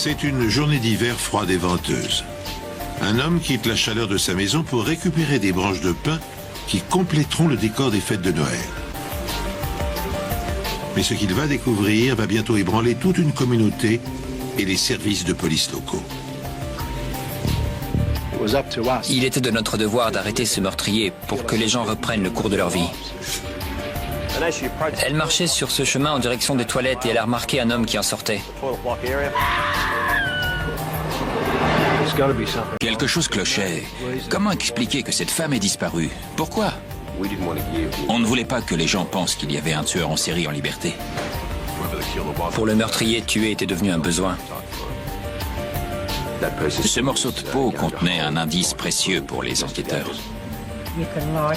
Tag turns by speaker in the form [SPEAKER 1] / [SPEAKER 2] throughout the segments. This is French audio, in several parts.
[SPEAKER 1] C'est une journée d'hiver froide et venteuse. Un homme quitte la chaleur de sa maison pour récupérer des branches de pin qui compléteront le décor des fêtes de Noël. Mais ce qu'il va découvrir va bientôt ébranler toute une communauté et les services de police locaux.
[SPEAKER 2] Il était de notre devoir d'arrêter ce meurtrier pour que les gens reprennent le cours de leur vie. Elle marchait sur ce chemin en direction des toilettes et elle a remarqué un homme qui en sortait.
[SPEAKER 3] Quelque chose clochait. Comment expliquer que cette femme ait disparu? Pourquoi? On ne voulait pas que les gens pensent qu'il y avait un tueur en série en liberté.
[SPEAKER 2] Pour le meurtrier, tuer était devenu un besoin.
[SPEAKER 3] Ce morceau de peau contenait un indice précieux pour les enquêteurs.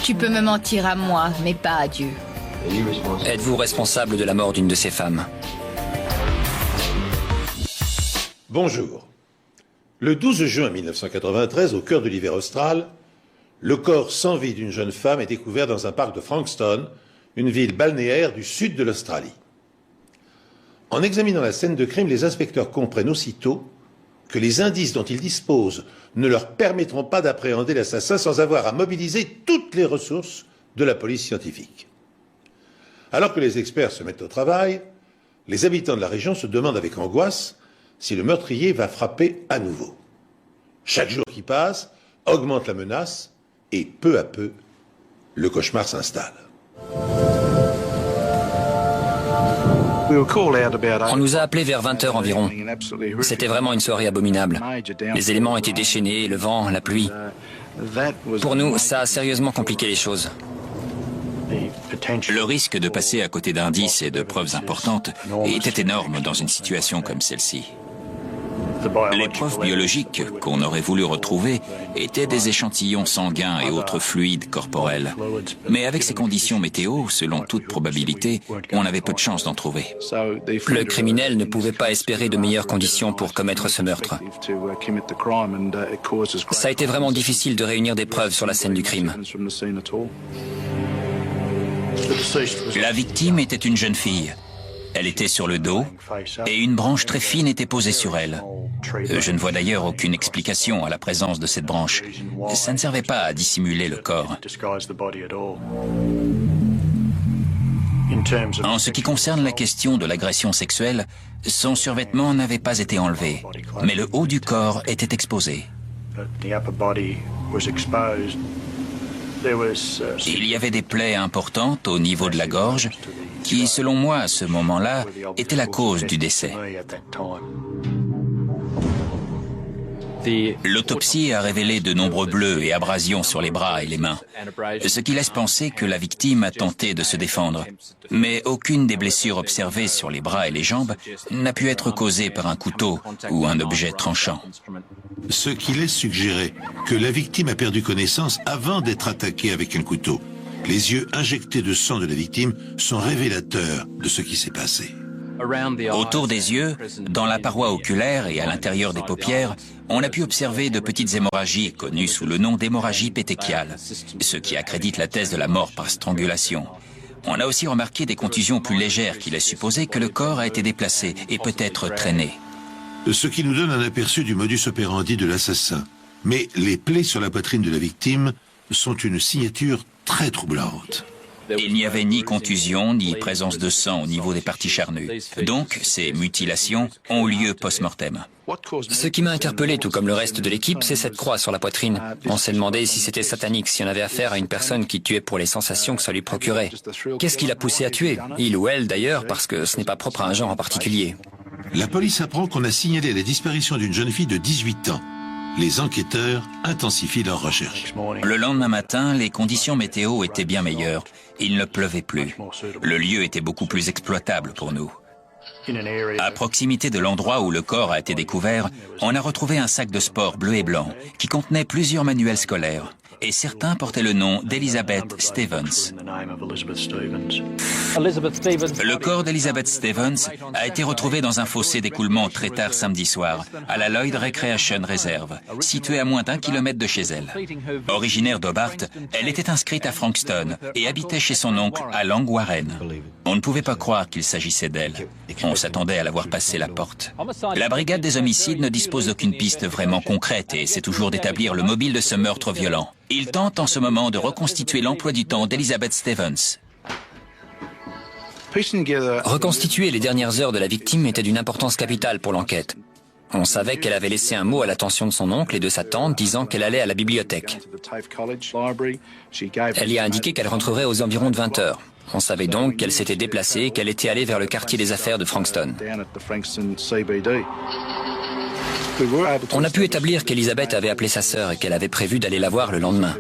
[SPEAKER 4] Tu peux me mentir à moi, mais pas à Dieu.
[SPEAKER 2] Êtes-vous responsable de la mort d'une de ces femmes?
[SPEAKER 1] Bonjour. Le 12 juin 1993, au cœur de l'hiver austral, le corps sans vie d'une jeune femme est découvert dans un parc de Frankston, une ville balnéaire du sud de l'Australie. En examinant la scène de crime, les inspecteurs comprennent aussitôt que les indices dont ils disposent ne leur permettront pas d'appréhender l'assassin sans avoir à mobiliser toutes les ressources de la police scientifique. Alors que les experts se mettent au travail, les habitants de la région se demandent avec angoisse si le meurtrier va frapper à nouveau. Chaque jour qui passe augmente la menace et peu à peu, le cauchemar s'installe.
[SPEAKER 2] On nous a appelés vers 20h environ. C'était vraiment une soirée abominable. Les éléments étaient déchaînés, le vent, la pluie. Pour nous, ça a sérieusement compliqué les choses.
[SPEAKER 3] Le risque de passer à côté d'indices et de preuves importantes était énorme dans une situation comme celle-ci. Les preuves biologiques qu'on aurait voulu retrouver étaient des échantillons sanguins et autres fluides corporels. Mais avec ces conditions météo, selon toute probabilité, on avait peu de chances d'en trouver.
[SPEAKER 2] Le criminel ne pouvait pas espérer de meilleures conditions pour commettre ce meurtre. Ça a été vraiment difficile de réunir des preuves sur la scène du crime.
[SPEAKER 3] La victime était une jeune fille. Elle était sur le dos et une branche très fine était posée sur elle. Je ne vois d'ailleurs aucune explication à la présence de cette branche. Ça ne servait pas à dissimuler le corps. En ce qui concerne la question de l'agression sexuelle, son survêtement n'avait pas été enlevé, mais le haut du corps était exposé. Il y avait des plaies importantes au niveau de la gorge qui, selon moi, à ce moment-là, étaient la cause du décès. L'autopsie a révélé de nombreux bleus et abrasions sur les bras et les mains, ce qui laisse penser que la victime a tenté de se défendre. Mais aucune des blessures observées sur les bras et les jambes n'a pu être causée par un couteau ou un objet tranchant.
[SPEAKER 1] Ce qui laisse suggérer que la victime a perdu connaissance avant d'être attaquée avec un couteau. Les yeux injectés de sang de la victime sont révélateurs de ce qui s'est passé.
[SPEAKER 3] Autour des yeux, dans la paroi oculaire et à l'intérieur des paupières, on a pu observer de petites hémorragies connues sous le nom d'hémorragie pétéchiale, ce qui accrédite la thèse de la mort par strangulation. On a aussi remarqué des contusions plus légères qui laissent supposer que le corps a été déplacé et peut-être traîné.
[SPEAKER 1] Ce qui nous donne un aperçu du modus operandi de l'assassin. Mais les plaies sur la poitrine de la victime sont une signature très troublante.
[SPEAKER 3] Il n'y avait ni contusion, ni présence de sang au niveau des parties charnues. Donc, ces mutilations ont lieu post-mortem.
[SPEAKER 2] Ce qui m'a interpellé, tout comme le reste de l'équipe, c'est cette croix sur la poitrine. On s'est demandé si c'était satanique, si on avait affaire à une personne qui tuait pour les sensations que ça lui procurait. Qu'est-ce qui l'a poussé à tuer? Il ou elle d'ailleurs, parce que ce n'est pas propre à un genre en particulier.
[SPEAKER 1] La police apprend qu'on a signalé la disparition d'une jeune fille de 18 ans. Les enquêteurs intensifient leurs recherches.
[SPEAKER 3] Le lendemain matin, les conditions météo étaient bien meilleures. Il ne pleuvait plus. Le lieu était beaucoup plus exploitable pour nous. À proximité de l'endroit où le corps a été découvert, on a retrouvé un sac de sport bleu et blanc qui contenait plusieurs manuels scolaires. et certains portaient le nom d'Elizabeth Stevens. Le corps d'Elizabeth Stevens a été retrouvé dans un fossé d'écoulement très tard samedi soir, à la Lloyd Recreation Reserve, située à moins d'1 kilomètre de chez elle. Originaire d'Hobart, elle était inscrite à Frankston et habitait chez son oncle à Long Warren. On ne pouvait pas croire qu'il s'agissait d'elle. On s'attendait à la voir passer la porte. La brigade des homicides ne dispose d'aucune piste vraiment concrète et essaie toujours d'établir le mobile de ce meurtre violent. Il tente en ce moment de reconstituer l'emploi du temps d'Elizabeth Stevens.
[SPEAKER 2] Reconstituer les dernières heures de la victime était d'une importance capitale pour l'enquête. On savait qu'elle avait laissé un mot à l'attention de son oncle et de sa tante disant qu'elle allait à la bibliothèque. Elle y a indiqué qu'elle rentrerait aux environs de 20 heures. On savait donc qu'elle s'était déplacée et qu'elle était allée vers le quartier des affaires de Frankston. On a pu établir qu'Elizabeth avait appelé sa sœur et qu'elle avait prévu d'aller la voir le lendemain.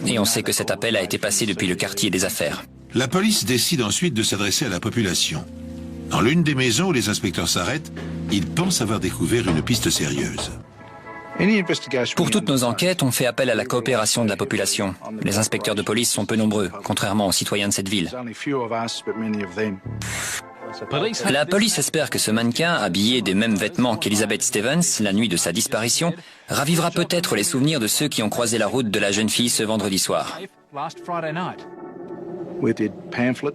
[SPEAKER 2] Et on sait que cet appel a été passé depuis le quartier des affaires.
[SPEAKER 5] La police décide ensuite de s'adresser à la population. Dans l'une des maisons où les inspecteurs s'arrêtent, ils pensent avoir découvert une piste sérieuse.
[SPEAKER 2] Pour toutes nos enquêtes, on fait appel à la coopération de la population. Les inspecteurs de police sont peu nombreux, contrairement aux citoyens de cette ville. La police espère que ce mannequin, habillé des mêmes vêtements qu'Elizabeth Stevens, la nuit de sa disparition, ravivera peut-être les souvenirs de ceux qui ont croisé la route de la jeune fille ce vendredi soir.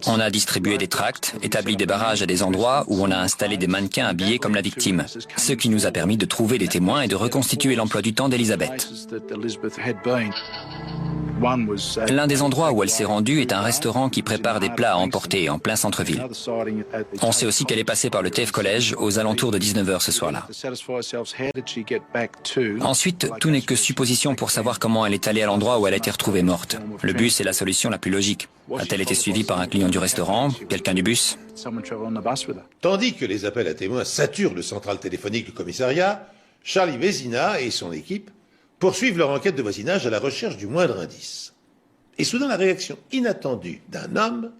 [SPEAKER 2] On a distribué des tracts, établi des barrages à des endroits où on a installé des mannequins habillés comme la victime, ce qui nous a permis de trouver des témoins et de reconstituer l'emploi du temps d'Elizabeth. L'un des endroits où elle s'est rendue est un restaurant qui prépare des plats à emporter en plein centre-ville. On sait aussi qu'elle est passée par le TAFE College aux alentours de 19h ce soir-là. Ensuite, tout n'est que supposition pour savoir comment elle est allée à l'endroit où elle a été retrouvée morte. Le bus est la solution la plus logique. A-t-elle été suivie par un client du restaurant, quelqu'un du bus?
[SPEAKER 1] Tandis que les appels à témoins saturent le central téléphonique du commissariat, Charlie Vézina et son équipe poursuivent leur enquête de voisinage à la recherche du moindre indice. Et soudain, la réaction inattendue d'un homme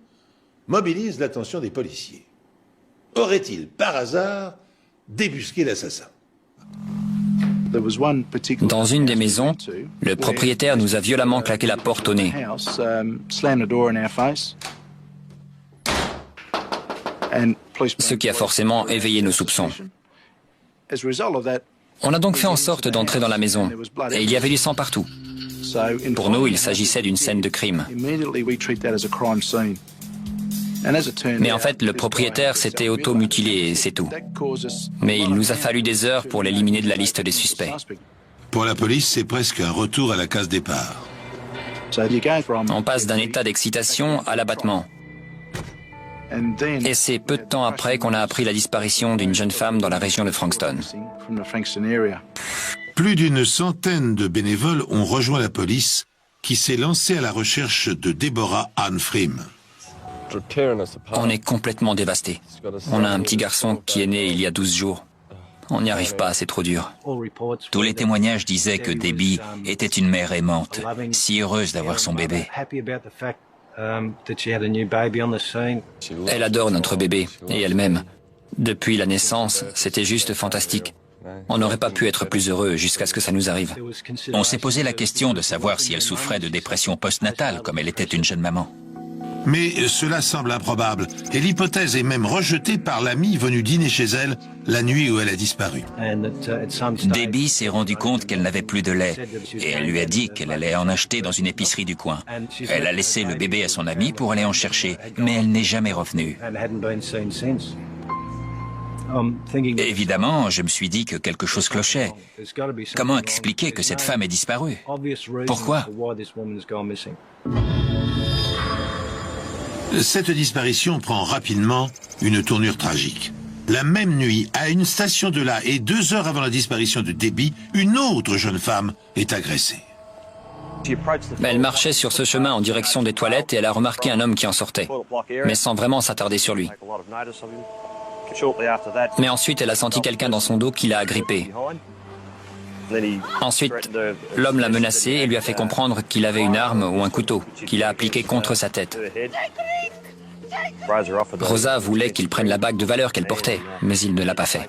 [SPEAKER 1] mobilise l'attention des policiers. Aurait-il, par hasard, débusqué l'assassin?
[SPEAKER 2] Dans une des maisons, le propriétaire nous a violemment claqué la porte au nez. Ce qui a forcément éveillé nos soupçons. On a donc fait en sorte d'entrer dans la maison, et il y avait du sang partout. Pour nous, il s'agissait d'une scène de crime. Mais en fait, le propriétaire s'était auto-mutilé et c'est tout. Mais il nous a fallu des heures pour l'éliminer de la liste des suspects.
[SPEAKER 5] Pour la police, c'est presque un retour à la case départ.
[SPEAKER 2] On passe d'un état d'excitation à l'abattement. Et c'est peu de temps après qu'on a appris la disparition d'une jeune femme dans la région de Frankston.
[SPEAKER 5] Plus d'une centaine de bénévoles ont rejoint la police qui s'est lancée à la recherche de Deborah Ann Frim.
[SPEAKER 2] On est complètement dévastés. On a un petit garçon qui est né il y a 12 jours. On n'y arrive pas, c'est trop dur.
[SPEAKER 3] Tous les témoignages disaient que Debbie était une mère aimante, si heureuse d'avoir son bébé.
[SPEAKER 2] Elle adore notre bébé, et elle-même. Depuis la naissance, c'était juste fantastique. On n'aurait pas pu être plus heureux jusqu'à ce que ça nous arrive.
[SPEAKER 3] On s'est posé la question de savoir si elle souffrait de dépression postnatale, comme elle était une jeune maman.
[SPEAKER 5] Mais cela semble improbable, et l'hypothèse est même rejetée par l'amie venue dîner chez elle la nuit où elle a disparu.
[SPEAKER 3] Debbie s'est rendue compte qu'elle n'avait plus de lait, et elle lui a dit qu'elle allait en acheter dans une épicerie du coin. Elle a laissé le bébé à son amie pour aller en chercher, mais elle n'est jamais revenue. Évidemment, je me suis dit que quelque chose clochait. Comment expliquer que cette femme ait disparu? Pourquoi?
[SPEAKER 5] Cette disparition prend rapidement une tournure tragique. La même nuit, à une station de là et 2 heures avant la disparition de Debbie, une autre jeune femme est agressée.
[SPEAKER 2] Elle marchait sur ce chemin en direction des toilettes et elle a remarqué un homme qui en sortait, mais sans vraiment s'attarder sur lui. Mais ensuite, elle a senti quelqu'un dans son dos qui l'a agrippée. Ensuite, l'homme l'a menacée et lui a fait comprendre qu'il avait une arme ou un couteau, qu'il a appliqué contre sa tête. Rosa voulait qu'il prenne la bague de valeur qu'elle portait, mais il ne l'a pas fait.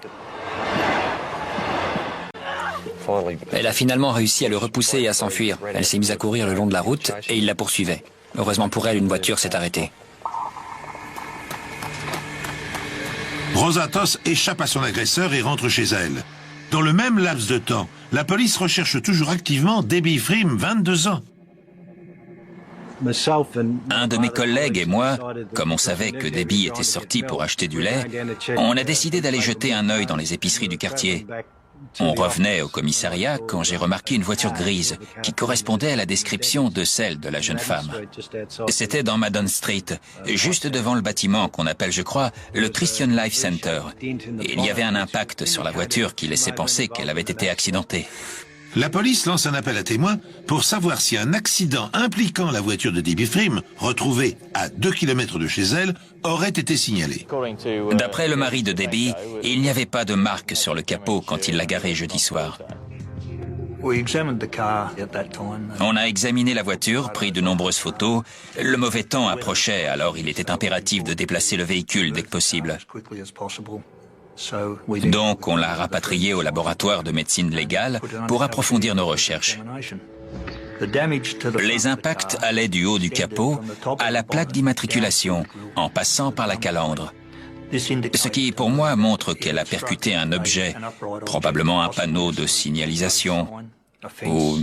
[SPEAKER 2] Elle a finalement réussi à le repousser et à s'enfuir. Elle s'est mise à courir le long de la route et il la poursuivait. Heureusement pour elle, une voiture s'est arrêtée.
[SPEAKER 5] Rosa Toss échappe à son agresseur et rentre chez elle. Dans le même laps de temps, la police recherche toujours activement Debbie Freem, 22 ans.
[SPEAKER 3] Un de mes collègues et moi, comme on savait que Debbie était sortie pour acheter du lait, on a décidé d'aller jeter un œil dans les épiceries du quartier. On revenait au commissariat quand j'ai remarqué une voiture grise qui correspondait à la description de celle de la jeune femme. C'était dans Madden Street, juste devant le bâtiment qu'on appelle, je crois, le Christian Life Center. Et il y avait un impact sur la voiture qui laissait penser qu'elle avait été accidentée.
[SPEAKER 5] La police lance un appel à témoins pour savoir si un accident impliquant la voiture de Debbie Freem, retrouvée à 2 km de chez elle, aurait été signalé.
[SPEAKER 3] D'après le mari de Debbie, il n'y avait pas de marque sur le capot quand il l'a garée jeudi soir. On a examiné la voiture, pris de nombreuses photos. Le mauvais temps approchait, alors il était impératif de déplacer le véhicule dès que possible. Donc on l'a rapatrié au laboratoire de médecine légale pour approfondir nos recherches. Les impacts allaient du haut du capot à la plaque d'immatriculation, en passant par la calandre. Ce qui, pour moi, montre qu'elle a percuté un objet, probablement un panneau de signalisation ou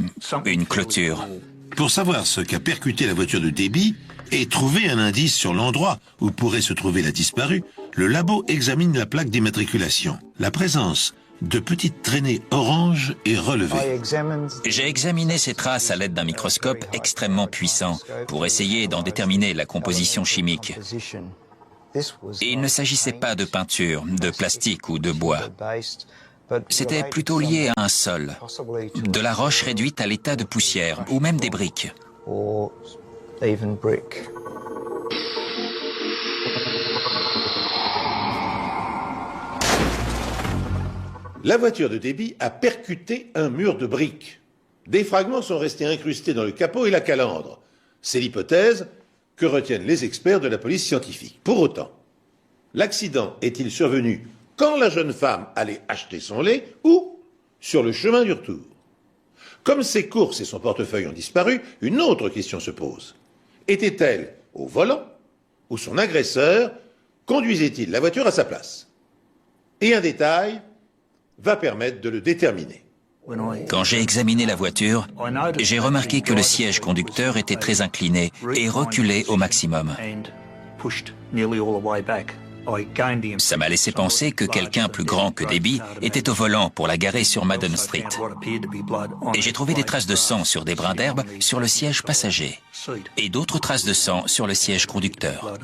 [SPEAKER 3] une clôture.
[SPEAKER 5] Pour savoir ce qu'a percuté la voiture de Debbie et trouver un indice sur l'endroit où pourrait se trouver la disparue, le labo examine la plaque d'immatriculation. La présence de petites traînées oranges est relevée.
[SPEAKER 3] J'ai examiné ces traces à l'aide d'un microscope extrêmement puissant pour essayer d'en déterminer la composition chimique. Et il ne s'agissait pas de peinture, de plastique ou de bois. C'était plutôt lié à un sol, de la roche réduite à l'état de poussière, ou même des briques.
[SPEAKER 1] La voiture de Debbie a percuté un mur de briques. Des fragments sont restés incrustés dans le capot et la calandre. C'est l'hypothèse que retiennent les experts de la police scientifique. Pour autant, l'accident est-il survenu quand la jeune femme allait acheter son lait ou sur le chemin du retour? Comme ses courses et son portefeuille ont disparu, une autre question se pose. Était-elle au volant ou son agresseur conduisait-il la voiture à sa place? Et un détail va permettre de le déterminer.
[SPEAKER 3] Quand j'ai examiné la voiture, j'ai remarqué que le siège conducteur était très incliné et reculé au maximum. Ça m'a laissé penser que quelqu'un plus grand que Debbie était au volant pour la garer sur Madden Street. Et j'ai trouvé des traces de sang sur des brins d'herbe sur le siège passager et d'autres traces de sang sur le siège conducteur.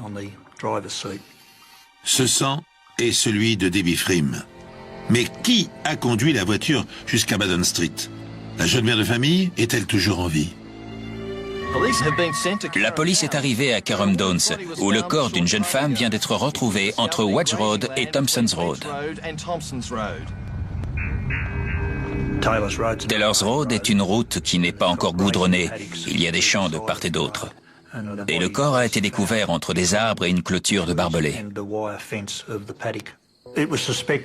[SPEAKER 5] Ce sang est celui de Debbie Freem. Mais qui a conduit la voiture jusqu'à Madden Street? La jeune mère de famille est-elle toujours en vie?
[SPEAKER 3] La police est arrivée à Carrum Downs, où le corps d'une jeune femme vient d'être retrouvé entre Wedge Road et Thompson's Road. Taylor's Road est une route qui n'est pas encore goudronnée. Il y a des champs de part et d'autre. Et le corps a été découvert entre des arbres et une clôture de barbelés.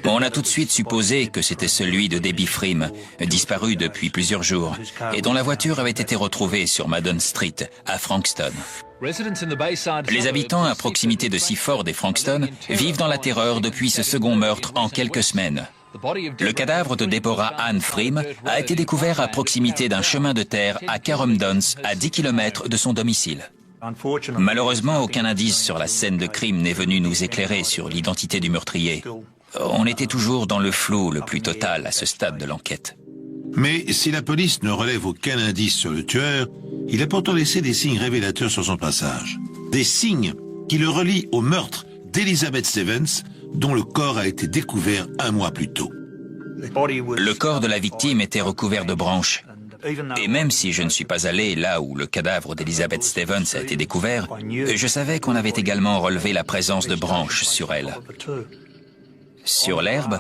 [SPEAKER 3] On a tout de suite supposé que c'était celui de Debbie Freem, disparu depuis plusieurs jours, et dont la voiture avait été retrouvée sur Madden Street, à Frankston. Les habitants à proximité de Seaford et Frankston vivent dans la terreur depuis ce second meurtre en quelques semaines. Le cadavre de Deborah Ann Freem a été découvert à proximité d'un chemin de terre à Carrum Downs, à 10 km de son domicile. Malheureusement, aucun indice sur la scène de crime n'est venu nous éclairer sur l'identité du meurtrier. On était toujours dans le flou le plus total à ce stade de l'enquête.
[SPEAKER 5] Mais si la police ne relève aucun indice sur le tueur, il a pourtant laissé des signes révélateurs sur son passage. Des signes qui le relient au meurtre d'Elizabeth Stevens, dont le corps a été découvert un mois plus tôt.
[SPEAKER 3] Le corps de la victime était recouvert de branches. Et même si je ne suis pas allé là où le cadavre d'Elizabeth Stevens a été découvert, je savais qu'on avait également relevé la présence de branches sur elle. Sur l'herbe,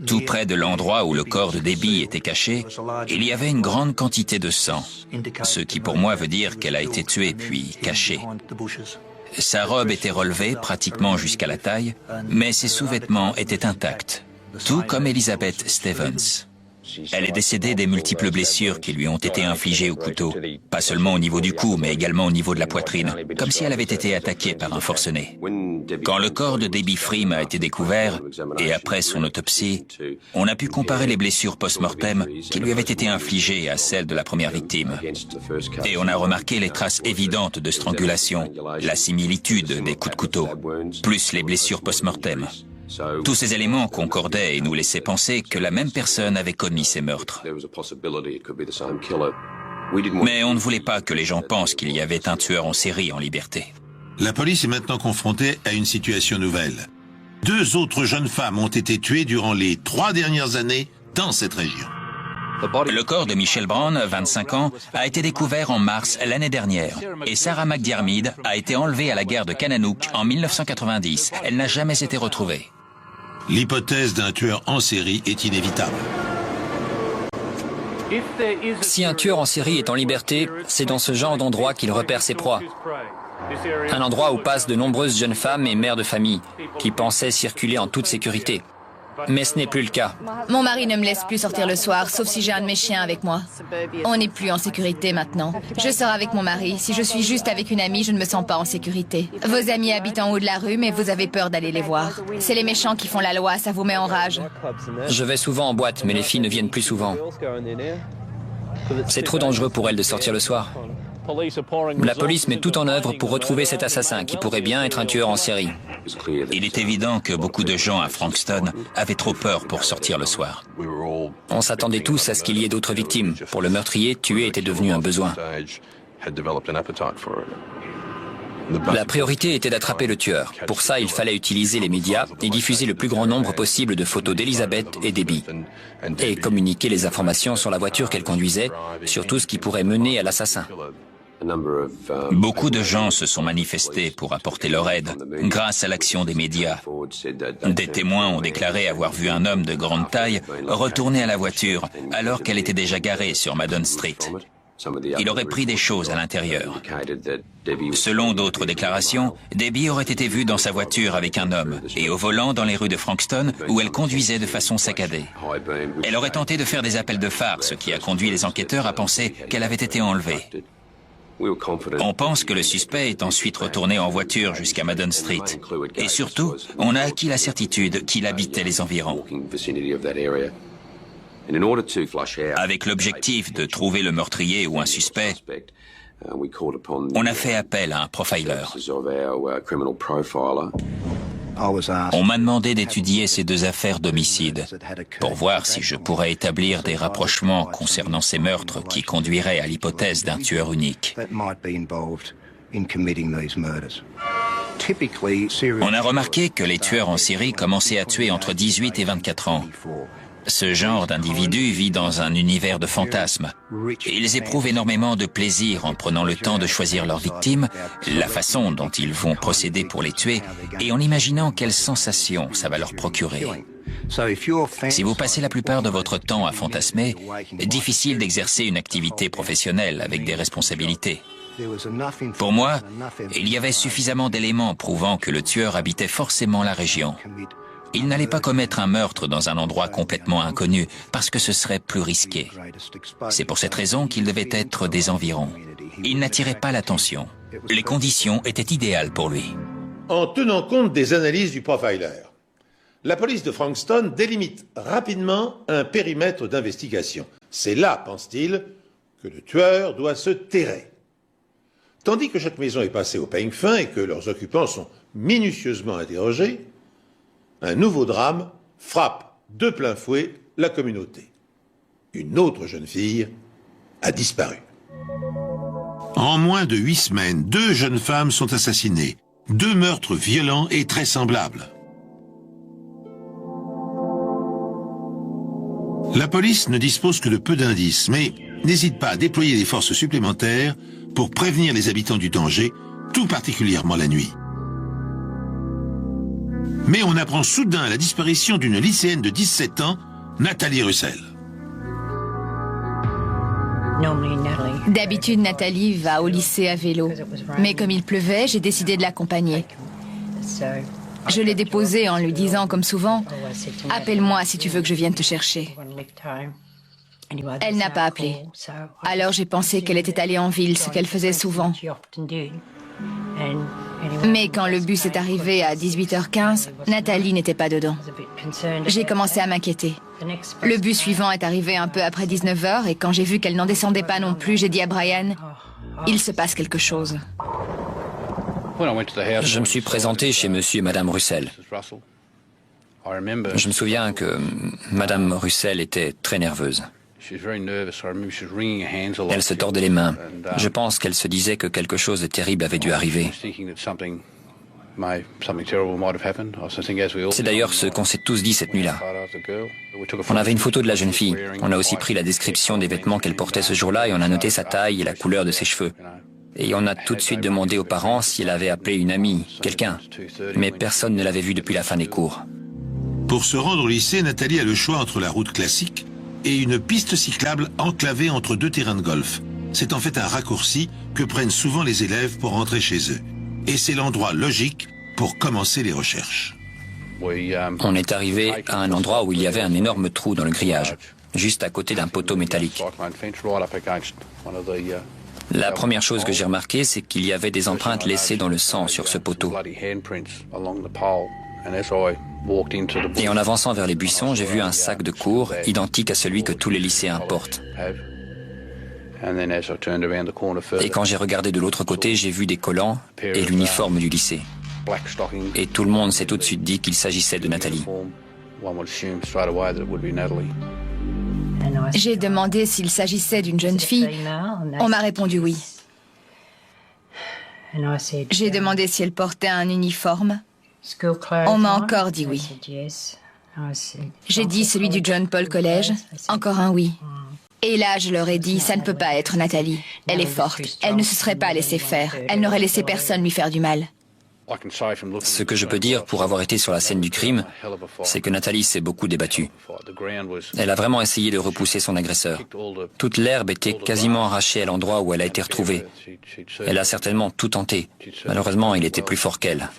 [SPEAKER 3] tout près de l'endroit où le corps de Debbie était caché, il y avait une grande quantité de sang, ce qui pour moi veut dire qu'elle a été tuée puis cachée. Sa robe était relevée pratiquement jusqu'à la taille, mais ses sous-vêtements étaient intacts, tout comme Elizabeth Stevens. Elle est décédée des multiples blessures qui lui ont été infligées au couteau, pas seulement au niveau du cou, mais également au niveau de la poitrine, comme si elle avait été attaquée par un forcené. Quand le corps de Debbie Freem a été découvert, et après son autopsie, on a pu comparer les blessures post-mortem qui lui avaient été infligées à celles de la première victime. Et on a remarqué les traces évidentes de strangulation, la similitude des coups de couteau, plus les blessures post-mortem. Tous ces éléments concordaient et nous laissaient penser que la même personne avait commis ces meurtres. Mais on ne voulait pas que les gens pensent qu'il y avait un tueur en série en liberté.
[SPEAKER 5] La police est maintenant confrontée à une situation nouvelle. 2 autres jeunes femmes ont été tuées durant les 3 dernières années dans cette région.
[SPEAKER 3] Le corps de Michelle Brown, 25 ans, a été découvert en mars l'année dernière et Sarah McDiarmid a été enlevée à la gare de Kananook en 1990. Elle n'a jamais été retrouvée.
[SPEAKER 5] L'hypothèse d'un tueur en série est inévitable.
[SPEAKER 2] Si un tueur en série est en liberté, c'est dans ce genre d'endroit qu'il repère ses proies. Un endroit où passent de nombreuses jeunes femmes et mères de famille qui pensaient circuler en toute sécurité. Mais ce n'est plus le cas.
[SPEAKER 4] Mon mari ne me laisse plus sortir le soir, sauf si j'ai un de mes chiens avec moi. On n'est plus en sécurité maintenant. Je sors avec mon mari. Si je suis juste avec une amie, je ne me sens pas en sécurité. Vos amis habitent en haut de la rue, mais vous avez peur d'aller les voir. C'est les méchants qui font la loi, ça vous met en rage.
[SPEAKER 2] Je vais souvent en boîte, mais les filles ne viennent plus souvent. C'est trop dangereux pour elles de sortir le soir. La police met tout en œuvre pour retrouver cet assassin qui pourrait bien être un tueur en série.
[SPEAKER 3] Il est évident que beaucoup de gens à Frankston avaient trop peur pour sortir le soir.
[SPEAKER 2] On s'attendait tous à ce qu'il y ait d'autres victimes. Pour le meurtrier, tuer était devenu un besoin. La priorité était d'attraper le tueur. Pour ça, il fallait utiliser les médias et diffuser le plus grand nombre possible de photos d'Elizabeth et Debbie. Et communiquer les informations sur la voiture qu'elle conduisait, sur tout ce qui pourrait mener à l'assassin.
[SPEAKER 3] Beaucoup de gens se sont manifestés pour apporter leur aide grâce à l'action des médias. Des témoins ont déclaré avoir vu un homme de grande taille retourner à la voiture alors qu'elle était déjà garée sur Madden Street. Il aurait pris des choses à l'intérieur. Selon d'autres déclarations, Debbie aurait été vue dans sa voiture avec un homme et au volant dans les rues de Frankston où elle conduisait de façon saccadée. Elle aurait tenté de faire des appels de phare, ce qui a conduit les enquêteurs à penser qu'elle avait été enlevée. On pense que le suspect est ensuite retourné en voiture jusqu'à Madden Street. Et surtout, on a acquis la certitude qu'il habitait les environs. Avec l'objectif de trouver le meurtrier ou un suspect, on a fait appel à un profiler. On m'a demandé d'étudier ces 2 affaires d'homicide pour voir si je pourrais établir des rapprochements concernant ces meurtres qui conduiraient à l'hypothèse d'un tueur unique. On a remarqué que les tueurs en série commençaient à tuer entre 18 et 24 ans. Ce genre d'individu vit dans un univers de fantasmes. Ils éprouvent énormément de plaisir en prenant le temps de choisir leurs victimes, la façon dont ils vont procéder pour les tuer et en imaginant quelles sensations ça va leur procurer. Si vous passez la plupart de votre temps à fantasmer, difficile d'exercer une activité professionnelle avec des responsabilités. Pour moi, il y avait suffisamment d'éléments prouvant que le tueur habitait forcément la région. Il n'allait pas commettre un meurtre dans un endroit complètement inconnu, parce que ce serait plus risqué. C'est pour cette raison qu'il devait être des environs. Il n'attirait pas l'attention. Les conditions étaient idéales pour lui.
[SPEAKER 1] En tenant compte des analyses du profiler, la police de Frankston délimite rapidement un périmètre d'investigation. C'est là, pense-t-il, que le tueur doit se terrer. Tandis que chaque maison est passée au peigne fin et que leurs occupants sont minutieusement interrogés, un nouveau drame frappe de plein fouet la communauté. Une autre jeune fille a disparu.
[SPEAKER 5] En moins de 8 semaines, 2 jeunes femmes sont assassinées. 2 meurtres violents et très semblables. La police ne dispose que de peu d'indices, mais n'hésite pas à déployer des forces supplémentaires pour prévenir les habitants du danger, tout particulièrement la nuit. Mais on apprend soudain la disparition d'une lycéenne de 17 ans, Nathalie Russell.
[SPEAKER 4] D'habitude, Nathalie va au lycée à vélo. Mais comme il pleuvait, j'ai décidé de l'accompagner. Je l'ai déposée en lui disant, comme souvent, « Appelle-moi si tu veux que je vienne te chercher ». Elle n'a pas appelé. Alors j'ai pensé qu'elle était allée en ville, ce qu'elle faisait souvent. Mais quand le bus est arrivé à 18h15, Nathalie n'était pas dedans. J'ai commencé à m'inquiéter. Le bus suivant est arrivé un peu après 19h et quand j'ai vu qu'elle n'en descendait pas non plus, j'ai dit à Brian, il se passe quelque chose.
[SPEAKER 2] Je me suis présenté chez monsieur et madame Russell. Je me souviens que madame Russell était très nerveuse. Elle se tordait les mains. Je pense qu'elle se disait que quelque chose de terrible avait dû arriver. C'est d'ailleurs ce qu'on s'est tous dit cette nuit-là. On avait une photo de la jeune fille. On a aussi pris la description des vêtements qu'elle portait ce jour-là et on a noté sa taille et la couleur de ses cheveux. Et on a tout de suite demandé aux parents si elle avait appelé une amie, quelqu'un. Mais personne ne l'avait vue depuis la fin des cours.
[SPEAKER 5] Pour se rendre au lycée, Nathalie a le choix entre la route classique et une piste cyclable enclavée entre deux terrains de golf. C'est en fait un raccourci que prennent souvent les élèves pour rentrer chez eux. Et c'est l'endroit logique pour commencer les recherches.
[SPEAKER 2] On est arrivé à un endroit où il y avait un énorme trou dans le grillage, juste à côté d'un poteau métallique. La première chose que j'ai remarqué, c'est qu'il y avait des empreintes laissées dans le sang sur ce poteau. Et en avançant vers les buissons, j'ai vu un sac de cours identique à celui que tous les lycéens portent. Et quand j'ai regardé de l'autre côté, j'ai vu des collants et l'uniforme du lycée. Et tout le monde s'est tout de suite dit qu'il s'agissait de Nathalie.
[SPEAKER 4] J'ai demandé s'il s'agissait d'une jeune fille. On m'a répondu oui. J'ai demandé si elle portait un uniforme. On m'a encore dit oui. J'ai dit celui du John Paul College. Encore un oui. Et là, je leur ai dit, ça ne peut pas être Nathalie. Elle est forte. Elle ne se serait pas laissée faire. Elle n'aurait laissé personne lui faire du mal.
[SPEAKER 2] Ce que je peux dire pour avoir été sur la scène du crime, c'est que Nathalie s'est beaucoup débattue. Elle a vraiment essayé de repousser son agresseur. Toute l'herbe était quasiment arrachée à l'endroit où elle a été retrouvée. Elle a certainement tout tenté. Malheureusement, il était plus fort qu'elle.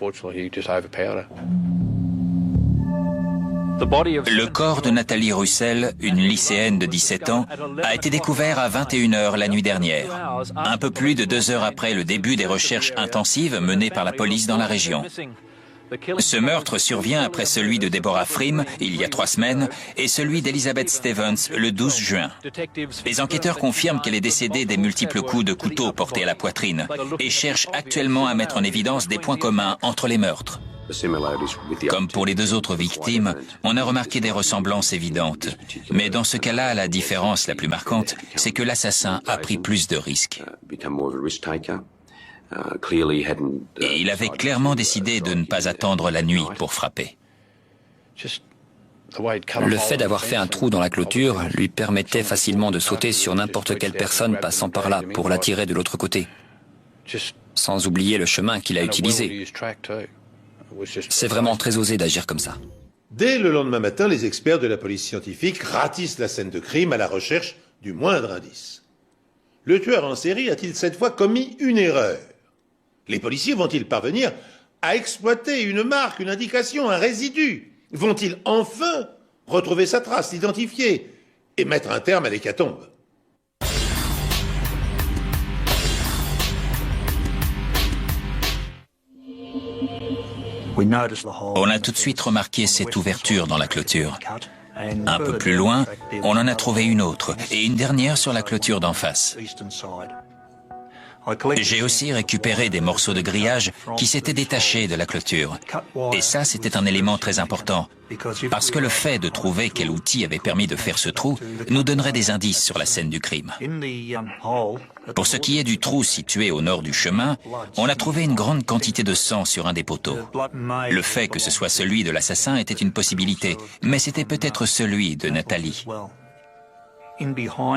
[SPEAKER 3] Le corps de Nathalie Russell, une lycéenne de 17 ans, a été découvert à 21h la nuit dernière, un peu plus de 2 heures après le début des recherches intensives menées par la police dans la région. Ce meurtre survient après celui de Deborah Frim, il y a 3 semaines, et celui d'Elizabeth Stevens, le 12 juin. Les enquêteurs confirment qu'elle est décédée des multiples coups de couteau portés à la poitrine et cherchent actuellement à mettre en évidence des points communs entre les meurtres. Comme pour les 2 autres victimes, on a remarqué des ressemblances évidentes. Mais dans ce cas-là, la différence la plus marquante, c'est que l'assassin a pris plus de risques. Et il avait clairement décidé de ne pas attendre la nuit pour frapper.
[SPEAKER 2] Le fait d'avoir fait un trou dans la clôture lui permettait facilement de sauter sur n'importe quelle personne passant par là pour l'attirer de l'autre côté, sans oublier le chemin qu'il a utilisé. C'est vraiment très osé d'agir comme ça.
[SPEAKER 1] Dès le lendemain matin, les experts de la police scientifique ratissent la scène de crime à la recherche du moindre indice. Le tueur en série a-t-il cette fois commis une erreur? Les policiers vont-ils parvenir à exploiter une marque, une indication, un résidu? Vont-ils enfin retrouver sa trace, l'identifier et mettre un terme à l'hécatombe?
[SPEAKER 3] On a tout de suite remarqué cette ouverture dans la clôture. Un peu plus loin, on en a trouvé une autre, et une dernière sur la clôture d'en face. J'ai aussi récupéré des morceaux de grillage qui s'étaient détachés de la clôture. Et ça, c'était un élément très important, parce que le fait de trouver quel outil avait permis de faire ce trou nous donnerait des indices sur la scène du crime. Pour ce qui est du trou situé au nord du chemin, on a trouvé une grande quantité de sang sur un des poteaux. Le fait que ce soit celui de l'assassin était une possibilité, mais c'était peut-être celui de Nathalie.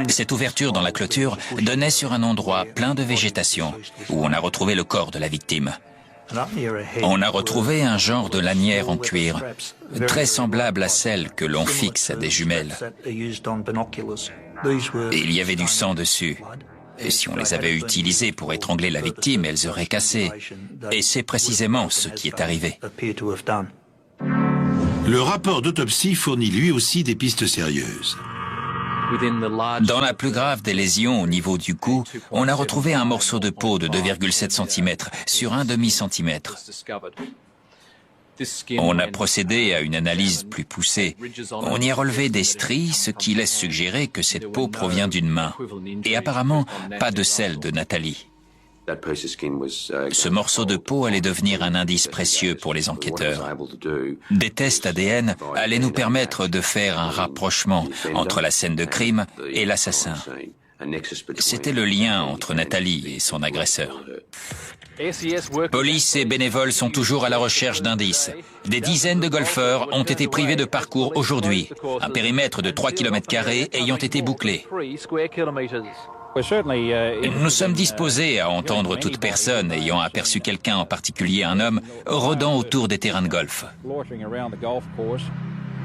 [SPEAKER 3] Cette ouverture dans la clôture donnait sur un endroit plein de végétation, où on a retrouvé le corps de la victime. On a retrouvé un genre de lanière en cuir, très semblable à celle que l'on fixe à des jumelles. Et il y avait du sang dessus. Et si on les avait utilisées pour étrangler la victime, elles auraient cassé. Et c'est précisément ce qui est arrivé.
[SPEAKER 5] Le rapport d'autopsie fournit lui aussi des pistes sérieuses.
[SPEAKER 3] Dans la plus grave des lésions au niveau du cou, on a retrouvé un morceau de peau de 2,7 cm sur un demi-centimètre. On a procédé à une analyse plus poussée. On y a relevé des stries, ce qui laisse suggérer que cette peau provient d'une main. Et apparemment, pas de celle de Nathalie. Ce morceau de peau allait devenir un indice précieux pour les enquêteurs. Des tests ADN allaient nous permettre de faire un rapprochement entre la scène de crime et l'assassin. C'était le lien entre Nathalie et son agresseur. Police et bénévoles sont toujours à la recherche d'indices. Des dizaines de golfeurs ont été privés de parcours aujourd'hui. Un périmètre de 3 km² ayant été bouclé. Nous sommes disposés à entendre toute personne ayant aperçu quelqu'un, en particulier un homme, rôdant autour des terrains de golf.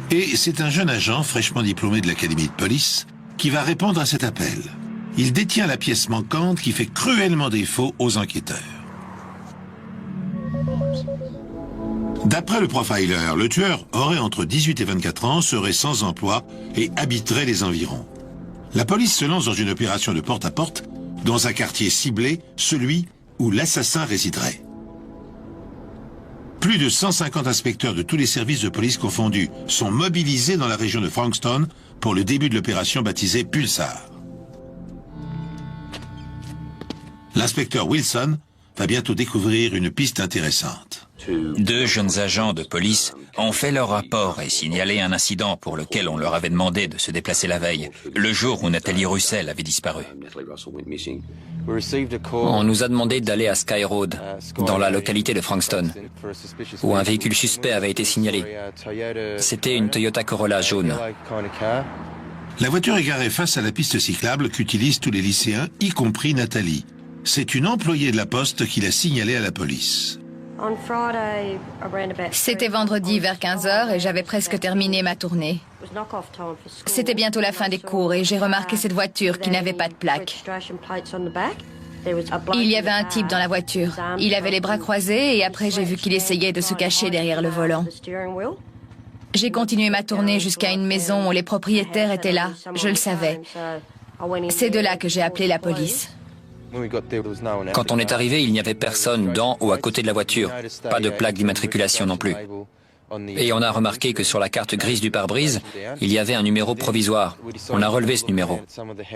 [SPEAKER 5] Et c'est un jeune agent fraîchement diplômé de l'académie de police qui va répondre à cet appel. Il détient la pièce manquante qui fait cruellement défaut aux enquêteurs. D'après le profiler, le tueur aurait entre 18 et 24 ans, serait sans emploi et habiterait les environs. La police se lance dans une opération de porte-à-porte dans un quartier ciblé, celui où l'assassin résiderait. Plus de 150 inspecteurs de tous les services de police confondus sont mobilisés dans la région de Frankston pour le début de l'opération baptisée Pulsar. L'inspecteur Wilson va bientôt découvrir une piste intéressante.
[SPEAKER 3] 2 jeunes agents de police ont fait leur rapport et signalé un incident pour lequel on leur avait demandé de se déplacer la veille, le jour où Nathalie Russell avait disparu.
[SPEAKER 2] On nous a demandé d'aller à Sky Road, dans la localité de Frankston, où un véhicule suspect avait été signalé. C'était une Toyota Corolla jaune.
[SPEAKER 5] La voiture est garée face à la piste cyclable qu'utilisent tous les lycéens, y compris Nathalie. C'est une employée de la poste qui l'a signalée à la police.
[SPEAKER 4] C'était vendredi vers 15h et j'avais presque terminé ma tournée. C'était bientôt la fin des cours et j'ai remarqué cette voiture qui n'avait pas de plaque. Il y avait un type dans la voiture. Il avait les bras croisés et après j'ai vu qu'il essayait de se cacher derrière le volant. J'ai continué ma tournée jusqu'à une maison où les propriétaires étaient là. Je le savais. C'est de là que j'ai appelé la police.
[SPEAKER 2] Quand on est arrivé, il n'y avait personne dans ou à côté de la voiture. Pas de plaque d'immatriculation non plus. Et on a remarqué que sur la carte grise du pare-brise, il y avait un numéro provisoire. On a relevé ce numéro.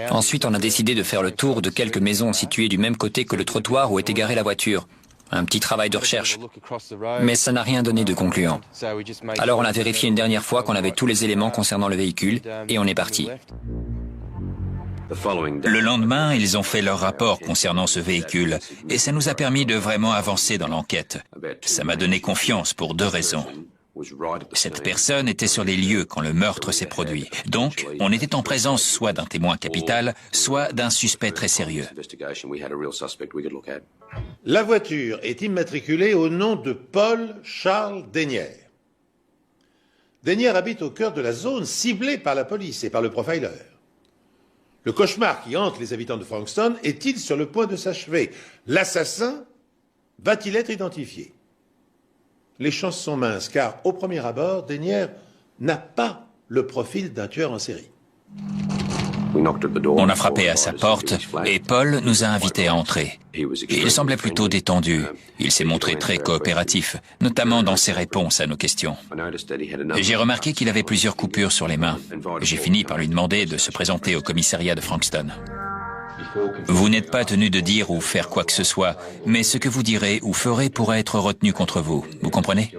[SPEAKER 2] Ensuite, on a décidé de faire le tour de quelques maisons situées du même côté que le trottoir où était garée la voiture. Un petit travail de recherche. Mais ça n'a rien donné de concluant. Alors on a vérifié une dernière fois qu'on avait tous les éléments concernant le véhicule et on est parti.
[SPEAKER 3] Le lendemain, ils ont fait leur rapport concernant ce véhicule et ça nous a permis de vraiment avancer dans l'enquête. Ça m'a donné confiance pour 2 raisons. Cette personne était sur les lieux quand le meurtre s'est produit. Donc, on était en présence soit d'un témoin capital, soit d'un suspect très sérieux.
[SPEAKER 1] La voiture est immatriculée au nom de Paul Charles Denyer. Denyer habite au cœur de la zone ciblée par la police et par le profiler. Le cauchemar qui hante les habitants de Frankston est-il sur le point de s'achever? L'assassin va-t-il être identifié? Les chances sont minces, car au premier abord, Denyer n'a pas le profil d'un tueur en série.
[SPEAKER 3] On a frappé à sa porte et Paul nous a invités à entrer. Il semblait plutôt détendu. Il s'est montré très coopératif, notamment dans ses réponses à nos questions. J'ai remarqué qu'il avait plusieurs coupures sur les mains. J'ai fini par lui demander de se présenter au commissariat de Frankston. Vous n'êtes pas tenu de dire ou faire quoi que ce soit, mais ce que vous direz ou ferez pourra être retenu contre vous. Vous comprenez?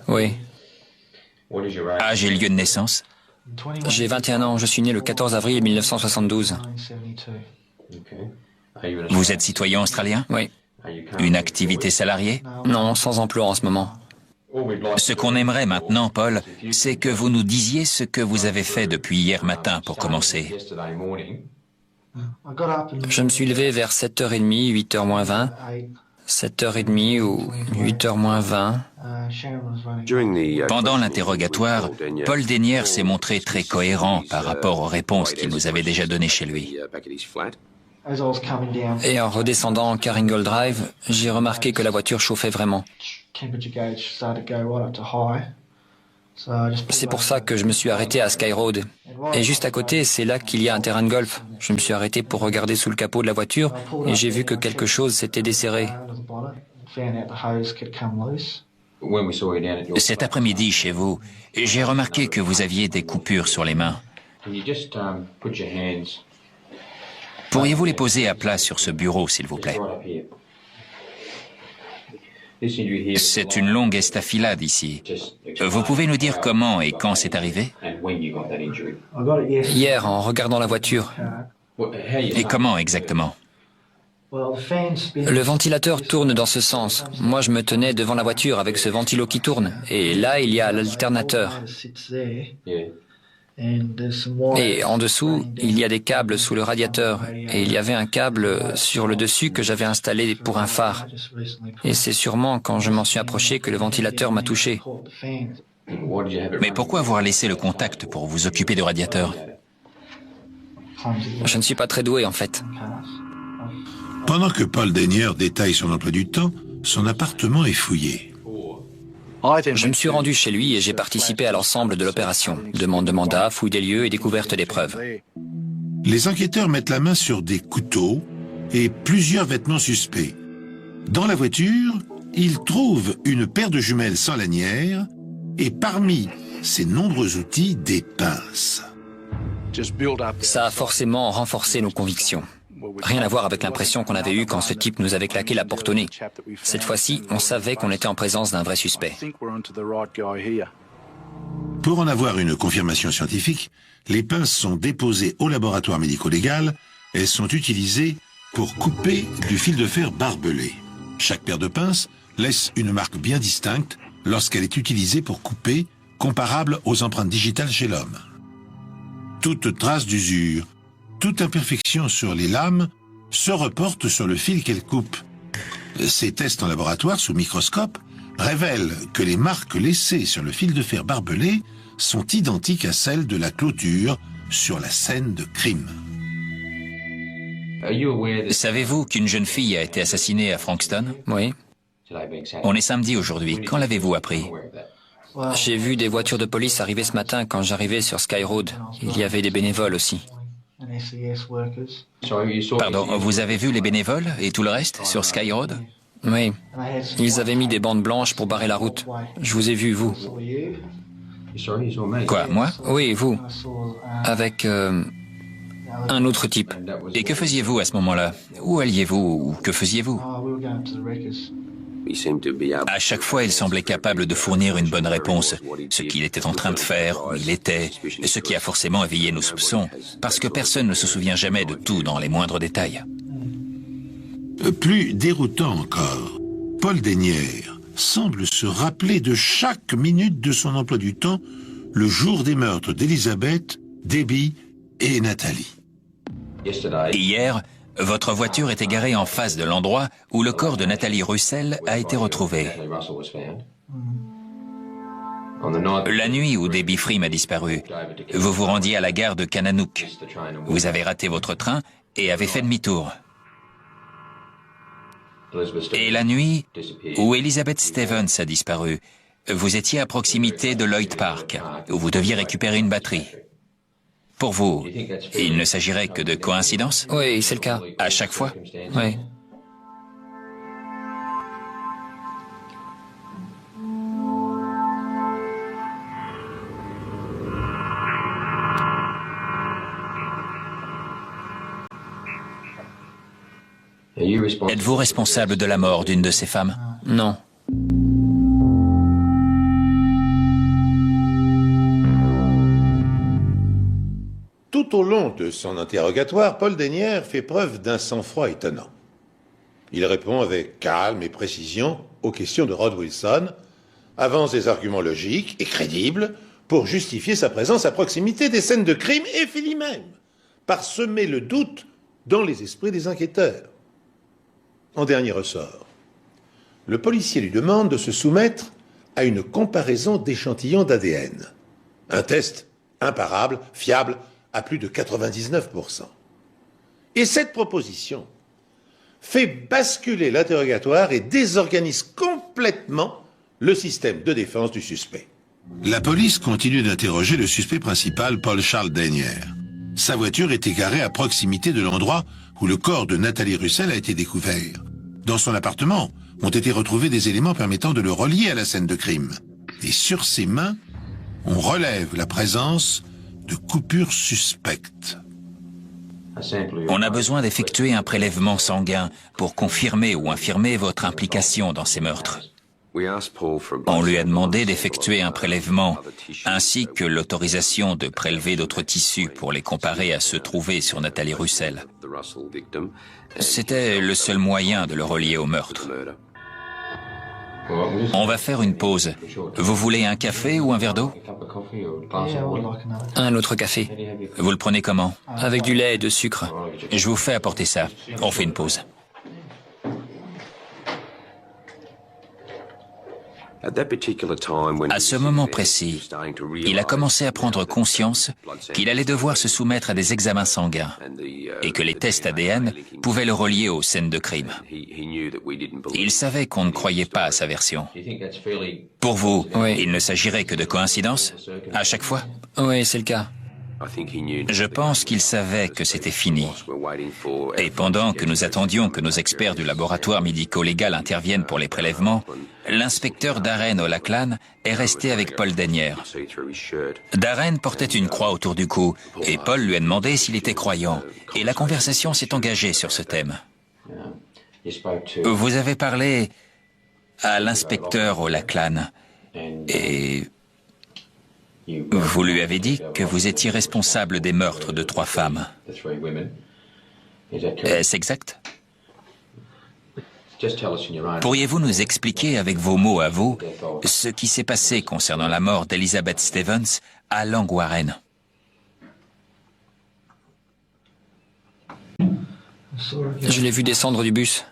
[SPEAKER 2] Oui.
[SPEAKER 3] Âge et lieu de naissance?
[SPEAKER 2] J'ai 21 ans, je suis né le 14 avril 1972.
[SPEAKER 3] Vous êtes citoyen australien?
[SPEAKER 2] Oui.
[SPEAKER 3] Une activité salariée?
[SPEAKER 2] Non, sans emploi en ce moment.
[SPEAKER 3] Ce qu'on aimerait maintenant, Paul, c'est que vous nous disiez ce que vous avez fait depuis hier matin pour commencer.
[SPEAKER 2] Je me suis levé vers 7h30, 8h moins 20, 7h30 ou 8h moins 20.
[SPEAKER 3] Pendant l'interrogatoire, Paul Denyer s'est montré très cohérent par rapport aux réponses qu'il nous avait déjà données chez lui.
[SPEAKER 2] Et en redescendant Carringle Drive, j'ai remarqué que la voiture chauffait vraiment. C'est pour ça que je me suis arrêté à Sky Road. Et juste à côté, c'est là qu'il y a un terrain de golf. Je me suis arrêté pour regarder sous le capot de la voiture et j'ai vu que quelque chose s'était desserré.
[SPEAKER 3] Cet après-midi, chez vous, j'ai remarqué que vous aviez des coupures sur les mains. Pourriez-vous les poser à plat sur ce bureau, s'il vous plaît? C'est une longue estafilade ici. Vous pouvez nous dire comment et quand c'est arrivé?
[SPEAKER 2] Hier, en regardant la voiture.
[SPEAKER 3] Et comment exactement?
[SPEAKER 2] Le ventilateur tourne dans ce sens. Moi, je me tenais devant la voiture avec ce ventilo qui tourne. Et là, il y a l'alternateur. Et en dessous, il y a des câbles sous le radiateur. Et il y avait un câble sur le dessus que j'avais installé pour un phare. Et c'est sûrement quand je m'en suis approché que le ventilateur m'a touché.
[SPEAKER 3] Mais pourquoi avoir laissé le contact pour vous occuper du radiateur?
[SPEAKER 2] Je ne suis pas très doué, en fait.
[SPEAKER 5] Pendant que Paul Denyer détaille son emploi du temps, son appartement est fouillé.
[SPEAKER 2] Je me suis rendu chez lui et j'ai participé à l'ensemble de l'opération. Demande de mandat, fouille des lieux et découverte des preuves.
[SPEAKER 5] Les enquêteurs mettent la main sur des couteaux et plusieurs vêtements suspects. Dans la voiture, ils trouvent une paire de jumelles sans lanière et parmi ces nombreux outils, des pinces.
[SPEAKER 2] Ça a forcément renforcé nos convictions. Rien à voir avec l'impression qu'on avait eue quand ce type nous avait claqué la porte au nez. Cette fois-ci, on savait qu'on était en présence d'un vrai suspect.
[SPEAKER 5] Pour en avoir une confirmation scientifique, les pinces sont déposées au laboratoire médico-légal. Elles sont utilisées pour couper du fil de fer barbelé. Chaque paire de pinces laisse une marque bien distincte lorsqu'elle est utilisée pour couper, comparable aux empreintes digitales chez l'homme. Toute trace d'usure, toute imperfection sur les lames se reporte sur le fil qu'elle coupe. Ces tests en laboratoire sous microscope révèlent que les marques laissées sur le fil de fer barbelé sont identiques à celles de la clôture sur la scène de crime.
[SPEAKER 3] Savez-vous qu'une jeune fille a été assassinée à Frankston?
[SPEAKER 2] Oui.
[SPEAKER 3] On est samedi aujourd'hui. Quand l'avez-vous appris?
[SPEAKER 2] J'ai vu des voitures de police arriver ce matin quand j'arrivais sur Sky Road. Il y avait des bénévoles aussi.
[SPEAKER 3] Pardon, vous avez vu les bénévoles et tout le reste sur Sky Road?
[SPEAKER 2] Oui. Ils avaient mis des bandes blanches pour barrer la route. Je vous ai vu, vous.
[SPEAKER 3] Quoi, moi?
[SPEAKER 2] Oui, vous. Avec un autre type.
[SPEAKER 3] Et que faisiez-vous à ce moment-là? Où alliez-vous ou que faisiez-vous? À chaque fois, il semblait capable de fournir une bonne réponse. Ce qu'il était en train de faire, où il était, ce qui a forcément éveillé nos soupçons, parce que personne ne se souvient jamais de tout dans les moindres détails.
[SPEAKER 5] Plus déroutant encore, Paul Denyer semble se rappeler de chaque minute de son emploi du temps le jour des meurtres d'Elizabeth, Debbie et Nathalie.
[SPEAKER 3] Hier, votre voiture était garée en face de l'endroit où le corps de Nathalie Russell a été retrouvé. La nuit où Debbie Freeman a disparu, vous vous rendiez à la gare de Kananook. Vous avez raté votre train et avez fait demi-tour. Et la nuit où Elizabeth Stevens a disparu, vous étiez à proximité de Lloyd Park, où vous deviez récupérer une batterie. Pour vous, il ne s'agirait que de coïncidence?
[SPEAKER 2] Oui, c'est le cas.
[SPEAKER 3] À chaque fois?
[SPEAKER 2] Oui.
[SPEAKER 3] Êtes-vous responsable de la mort d'une de ces femmes?
[SPEAKER 2] Non.
[SPEAKER 1] Tout au long de son interrogatoire, Paul Denyer fait preuve d'un sang-froid étonnant. Il répond avec calme et précision aux questions de Rod Wilson, avance des arguments logiques et crédibles pour justifier sa présence à proximité des scènes de crime et finit même par semer le doute dans les esprits des enquêteurs. En dernier ressort, le policier lui demande de se soumettre à une comparaison d'échantillons d'ADN. Un test imparable, fiable, à plus de 99%. Et cette proposition fait basculer l'interrogatoire et désorganise complètement le système de défense du suspect.
[SPEAKER 5] La police continue d'interroger le suspect principal, Paul Charles Denyer. Sa voiture était garée à proximité de l'endroit où le corps de Nathalie Russell a été découvert. Dans son appartement ont été retrouvés des éléments permettant de le relier à la scène de crime. Et sur ses mains, on relève la présence de coupures suspectes.
[SPEAKER 3] On a besoin d'effectuer un prélèvement sanguin pour confirmer ou infirmer votre implication dans ces meurtres. On lui a demandé d'effectuer un prélèvement, ainsi que l'autorisation de prélever d'autres tissus pour les comparer à ceux trouvés sur Nathalie Russell. C'était le seul moyen de le relier au meurtre. On va faire une pause. Vous voulez un café ou un verre d'eau?
[SPEAKER 2] Un autre café.
[SPEAKER 3] Vous le prenez comment?
[SPEAKER 2] Avec du lait et de sucre.
[SPEAKER 3] Je vous fais apporter ça. On fait une pause. À ce moment précis, il a commencé à prendre conscience qu'il allait devoir se soumettre à des examens sanguins et que les tests ADN pouvaient le relier aux scènes de crime. Il savait qu'on ne croyait pas à sa version. Pour vous,
[SPEAKER 2] Oui.
[SPEAKER 3] il ne s'agirait que de coïncidence à chaque fois?
[SPEAKER 2] Oui, c'est le cas.
[SPEAKER 3] Je pense qu'il savait que c'était fini. Et pendant que nous attendions que nos experts du laboratoire médico-légal interviennent pour les prélèvements, l'inspecteur Darren O'Lachlan est resté avec Paul Denyer. Darren portait une croix autour du cou et Paul lui a demandé s'il était croyant. Et la conversation s'est engagée sur ce thème. Vous avez parlé à l'inspecteur O'Lachlan et vous lui avez dit que vous étiez responsable des meurtres de 3 femmes. Est-ce exact? Pourriez-vous nous expliquer avec vos mots à vous ce qui s'est passé concernant la mort d'Elizabeth Stevens à Langwarren?
[SPEAKER 2] Je l'ai vu descendre du bus.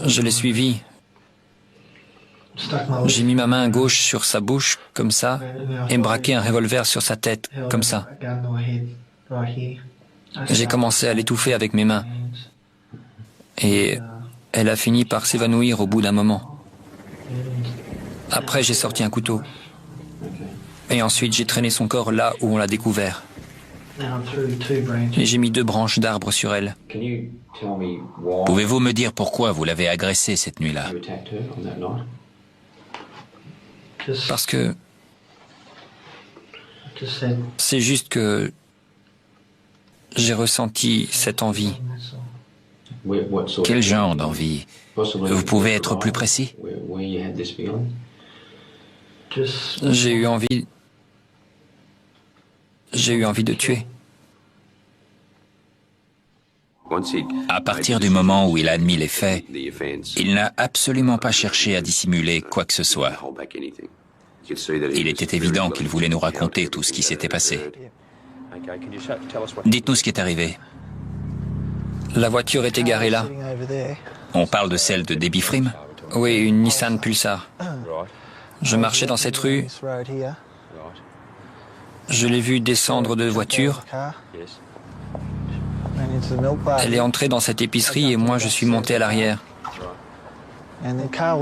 [SPEAKER 2] Je l'ai suivi. J'ai mis ma main gauche sur sa bouche, comme ça, et braqué un revolver sur sa tête, comme ça. J'ai commencé à l'étouffer avec mes mains. Et elle a fini par s'évanouir au bout d'un moment. Après, j'ai sorti un couteau. Et ensuite, j'ai traîné son corps là où on l'a découvert. Et j'ai mis 2 branches d'arbres sur elle.
[SPEAKER 3] Pouvez-vous me dire pourquoi vous l'avez agressée cette nuit-là?
[SPEAKER 2] Parce que c'est juste que j'ai ressenti cette envie.
[SPEAKER 3] Quel genre d'envie? Vous pouvez être plus précis?
[SPEAKER 2] J'ai eu envie de tuer.
[SPEAKER 3] À partir du moment où il a admis les faits, il n'a absolument pas cherché à dissimuler quoi que ce soit. Il était évident qu'il voulait nous raconter tout ce qui s'était passé. Dites-nous ce qui est arrivé.
[SPEAKER 2] La voiture était garée là.
[SPEAKER 3] On parle de celle de Debbie Frim?
[SPEAKER 2] Oui, une Nissan Pulsar. Je marchais dans cette rue. Je l'ai vue descendre de voiture. Elle est entrée dans cette épicerie et moi je suis monté à l'arrière.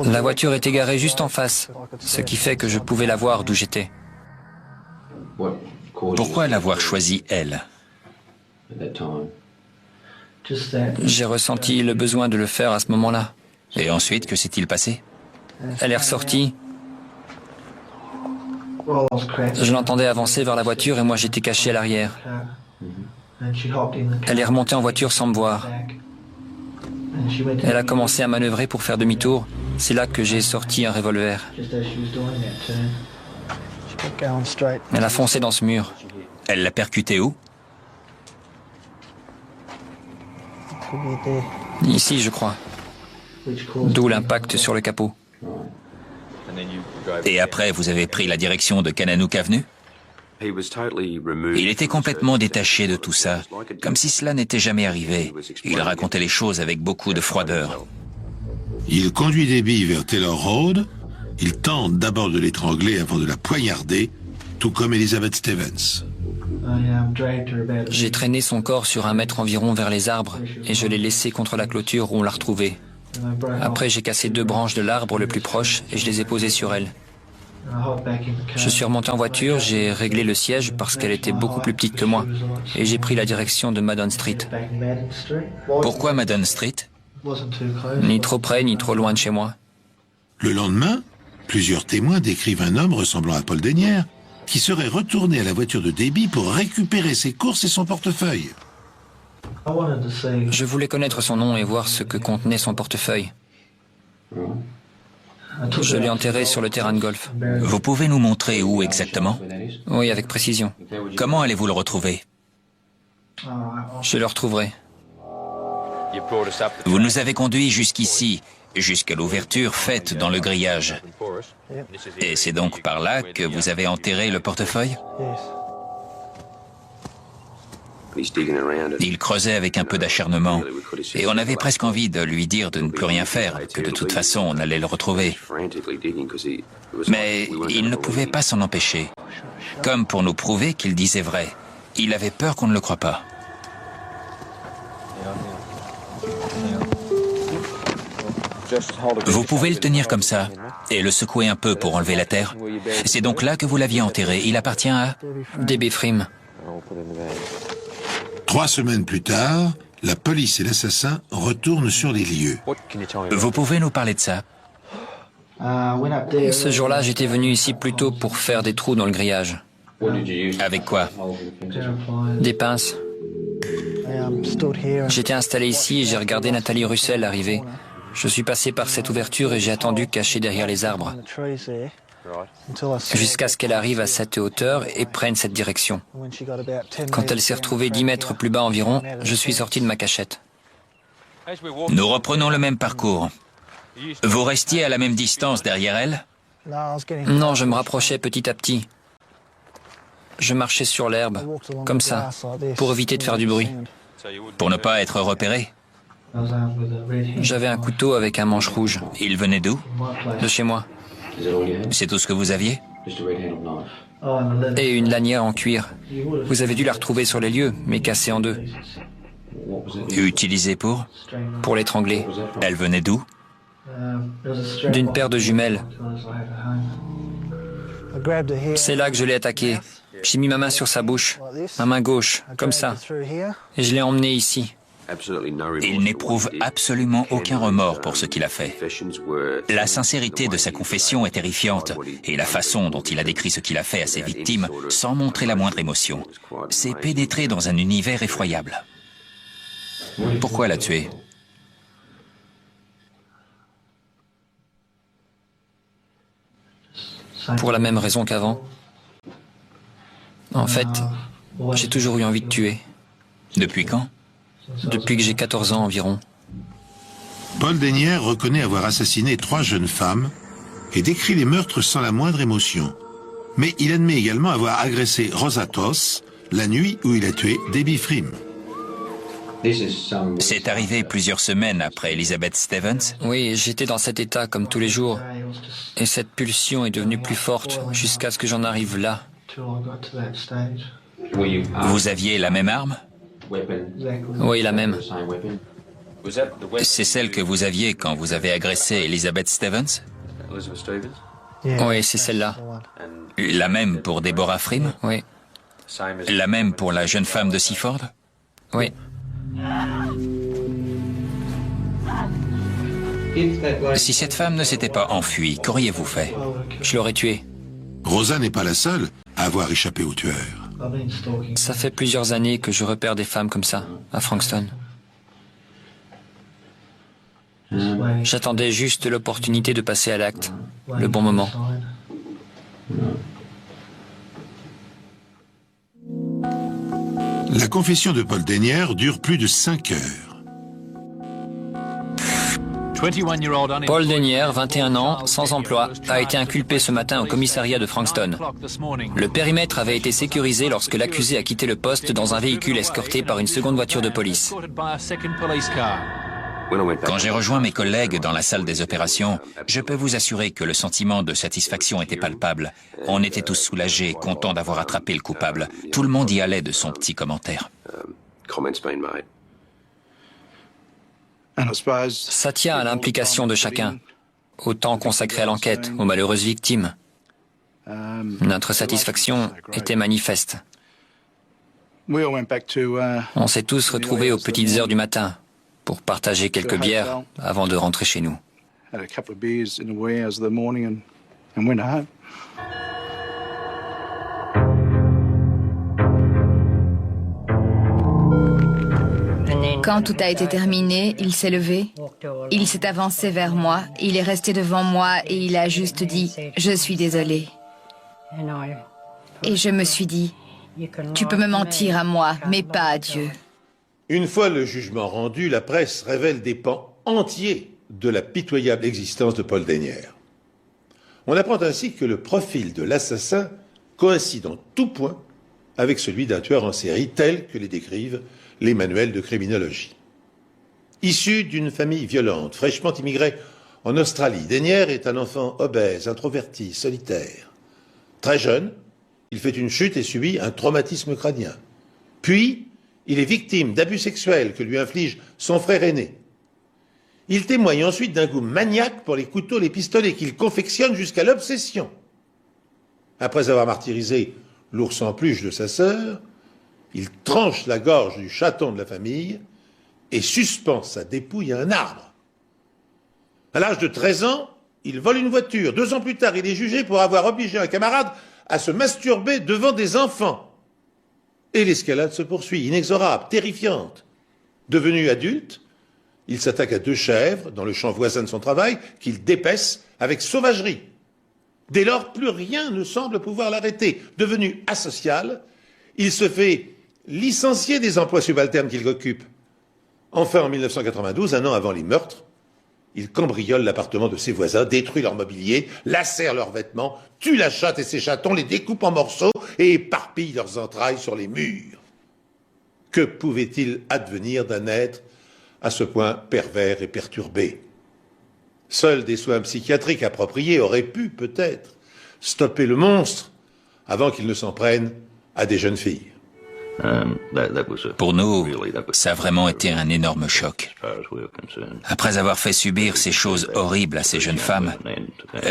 [SPEAKER 2] La voiture était garée juste en face, ce qui fait que je pouvais la voir d'où j'étais.
[SPEAKER 3] Pourquoi l'avoir choisie, elle?
[SPEAKER 2] J'ai ressenti le besoin de le faire à ce moment-là.
[SPEAKER 3] Et ensuite, que s'est-il passé?
[SPEAKER 2] Elle est ressortie. Je l'entendais avancer vers la voiture et moi j'étais caché à l'arrière. Elle est remontée en voiture sans me voir. Elle a commencé à manœuvrer pour faire demi-tour. C'est là que j'ai sorti un revolver. Elle a foncé dans ce mur.
[SPEAKER 3] Elle l'a percuté où?
[SPEAKER 2] Ici, je crois. D'où l'impact sur le capot.
[SPEAKER 3] Et après, vous avez pris la direction de Kananook Avenue? Il était complètement détaché de tout ça, comme si cela n'était jamais arrivé. Il racontait les choses avec beaucoup de froideur.
[SPEAKER 5] Il conduit Debbie vers Taylor Road. Il tente d'abord de l'étrangler avant de la poignarder, tout comme Elizabeth Stevens.
[SPEAKER 2] J'ai traîné son corps sur 1 mètre environ vers les arbres et je l'ai laissé contre la clôture où on l'a retrouvé. Après, j'ai cassé 2 branches de l'arbre le plus proche et je les ai posées sur elle. Je suis remonté en voiture, j'ai réglé le siège parce qu'elle était beaucoup plus petite que moi et j'ai pris la direction de Madden Street.
[SPEAKER 3] Pourquoi Madden Street?
[SPEAKER 2] Ni trop près ni trop loin de chez moi.
[SPEAKER 5] Le lendemain, plusieurs témoins décrivent un homme ressemblant à Paul Dennière qui serait retourné à la voiture de Debbie pour récupérer ses courses et son portefeuille.
[SPEAKER 2] Je voulais connaître son nom et voir ce que contenait son portefeuille. Je l'ai enterré sur le terrain de golf.
[SPEAKER 3] Vous pouvez nous montrer où exactement?
[SPEAKER 2] Oui, avec précision.
[SPEAKER 3] Comment allez-vous le retrouver?
[SPEAKER 2] Je le retrouverai.
[SPEAKER 3] Vous nous avez conduits jusqu'ici, jusqu'à l'ouverture faite dans le grillage. Et c'est donc par là que vous avez enterré le portefeuille? Il creusait avec un peu d'acharnement, et on avait presque envie de lui dire de ne plus rien faire, que de toute façon on allait le retrouver. Mais il ne pouvait pas s'en empêcher. Comme pour nous prouver qu'il disait vrai. Il avait peur qu'on ne le croie pas. Vous pouvez le tenir comme ça, et le secouer un peu pour enlever la terre. C'est donc là que vous l'aviez enterré. Il appartient à...
[SPEAKER 2] Debbie Frim.
[SPEAKER 5] 3 semaines plus tard, la police et l'assassin retournent sur les lieux.
[SPEAKER 3] Vous pouvez nous parler de ça?
[SPEAKER 2] Ce jour-là, j'étais venu ici plutôt pour faire des trous dans le grillage.
[SPEAKER 3] Avec quoi?
[SPEAKER 2] Des pinces. J'étais installé ici et j'ai regardé Nathalie Russell arriver. Je suis passé par cette ouverture et j'ai attendu caché derrière les arbres. Jusqu'à ce qu'elle arrive à cette hauteur et prenne cette direction. Quand elle s'est retrouvée 10 mètres plus bas environ, je suis sorti de ma cachette.
[SPEAKER 3] Nous reprenons le même parcours. Vous restiez à la même distance derrière elle?
[SPEAKER 2] Non, je me rapprochais petit à petit. Je marchais sur l'herbe, comme ça, pour éviter de faire du bruit.
[SPEAKER 3] Pour ne pas être repéré?
[SPEAKER 2] J'avais un couteau avec un manche rouge.
[SPEAKER 3] Il venait d'où?
[SPEAKER 2] De chez moi.
[SPEAKER 3] C'est tout ce que vous aviez?
[SPEAKER 2] Et une lanière en cuir. Vous avez dû la retrouver sur les lieux, mais cassée en 2.
[SPEAKER 3] Utilisée pour?
[SPEAKER 2] Pour l'étrangler.
[SPEAKER 3] Elle venait d'où?
[SPEAKER 2] D'une paire de jumelles. C'est là que je l'ai attaqué. J'ai mis ma main sur sa bouche, ma main gauche, comme ça. Et je l'ai emmené ici.
[SPEAKER 3] Il n'éprouve absolument aucun remords pour ce qu'il a fait. La sincérité de sa confession est terrifiante, et la façon dont il a décrit ce qu'il a fait à ses victimes, sans montrer la moindre émotion, c'est pénétrer dans un univers effroyable. Pourquoi l'a tué?
[SPEAKER 2] Pour la même raison qu'avant. En fait, j'ai toujours eu envie de tuer.
[SPEAKER 3] Depuis quand?
[SPEAKER 2] Depuis que j'ai 14 ans environ.
[SPEAKER 5] Paul Dennière reconnaît avoir assassiné 3 jeunes femmes et décrit les meurtres sans la moindre émotion. Mais il admet également avoir agressé Rosa Toss la nuit où il a tué Debbie Frim.
[SPEAKER 3] C'est arrivé plusieurs semaines après Elizabeth Stevens.
[SPEAKER 2] Oui, j'étais dans cet état comme tous les jours. Et cette pulsion est devenue plus forte jusqu'à ce que j'en arrive là.
[SPEAKER 3] Vous aviez la même arme?
[SPEAKER 2] Oui, la même.
[SPEAKER 3] C'est celle que vous aviez quand vous avez agressé Elizabeth Stevens?
[SPEAKER 2] Oui, c'est celle-là.
[SPEAKER 3] La même pour Deborah Frim?
[SPEAKER 2] Oui.
[SPEAKER 3] La même pour la jeune femme de Seaford?
[SPEAKER 2] Oui.
[SPEAKER 3] Si cette femme ne s'était pas enfuie, qu'auriez-vous fait?
[SPEAKER 2] Je l'aurais tuée.
[SPEAKER 5] Rosa n'est pas la seule à avoir échappé au tueur.
[SPEAKER 2] Ça fait plusieurs années que je repère des femmes comme ça, à Frankston. J'attendais juste l'opportunité de passer à l'acte, le bon moment.
[SPEAKER 5] La confession de Paul Dennière dure plus de 5 heures.
[SPEAKER 2] Paul Dennière, 21 ans, sans emploi, a été inculpé ce matin au commissariat de Frankston. Le périmètre avait été sécurisé lorsque l'accusé a quitté le poste dans un véhicule escorté par une seconde voiture de police.
[SPEAKER 3] Quand j'ai rejoint mes collègues dans la salle des opérations, je peux vous assurer que le sentiment de satisfaction était palpable. On était tous soulagés, contents d'avoir attrapé le coupable. Tout le monde y allait de son petit commentaire.
[SPEAKER 2] Ça tient à l'implication de chacun, au temps consacré à l'enquête, aux malheureuses victimes. Notre satisfaction était manifeste. On s'est tous retrouvés aux petites heures du matin pour partager quelques bières avant de rentrer chez nous.
[SPEAKER 4] Quand tout a été terminé, il s'est levé, il s'est avancé vers moi, il est resté devant moi et il a juste dit « Je suis désolé ». Et je me suis dit « Tu peux me mentir à moi, mais pas à Dieu ».
[SPEAKER 1] Une fois le jugement rendu, la presse révèle des pans entiers de la pitoyable existence de Paul Dennière. On apprend ainsi que le profil de l'assassin coïncide en tout point avec celui d'un tueur en série tel que les décrivent les manuels de criminologie. Issu d'une famille violente, fraîchement immigrée en Australie, Dennière est un enfant obèse, introverti, solitaire. Très jeune, il fait une chute et subit un traumatisme crânien. Puis, il est victime d'abus sexuels que lui inflige son frère aîné. Il témoigne ensuite d'un goût maniaque pour les couteaux, les pistolets qu'il confectionne jusqu'à l'obsession. Après avoir martyrisé l'ours en peluche de sa sœur, il tranche la gorge du chaton de la famille et suspend sa dépouille à un arbre. À l'âge de 13 ans, il vole une voiture. 2 ans plus tard, il est jugé pour avoir obligé un camarade à se masturber devant des enfants. Et l'escalade se poursuit, inexorable, terrifiante. Devenu adulte, il s'attaque à 2 chèvres dans le champ voisin de son travail qu'il dépece avec sauvagerie. Dès lors, plus rien ne semble pouvoir l'arrêter. Devenu asocial, il se fait licencié des emplois subalternes qu'il occupe. Enfin, en 1992, un an avant les meurtres, il cambriole l'appartement de ses voisins, détruit leur mobilier, lacère leurs vêtements, tue la chatte et ses chatons, les découpe en morceaux et éparpille leurs entrailles sur les murs. Que pouvait-il advenir d'un être à ce point pervers et perturbé? Seuls des soins psychiatriques appropriés auraient pu, peut-être, stopper le monstre avant qu'il ne s'en prenne à des jeunes filles.
[SPEAKER 3] Pour nous, ça a vraiment été un énorme choc. Après avoir fait subir ces choses horribles à ces jeunes femmes,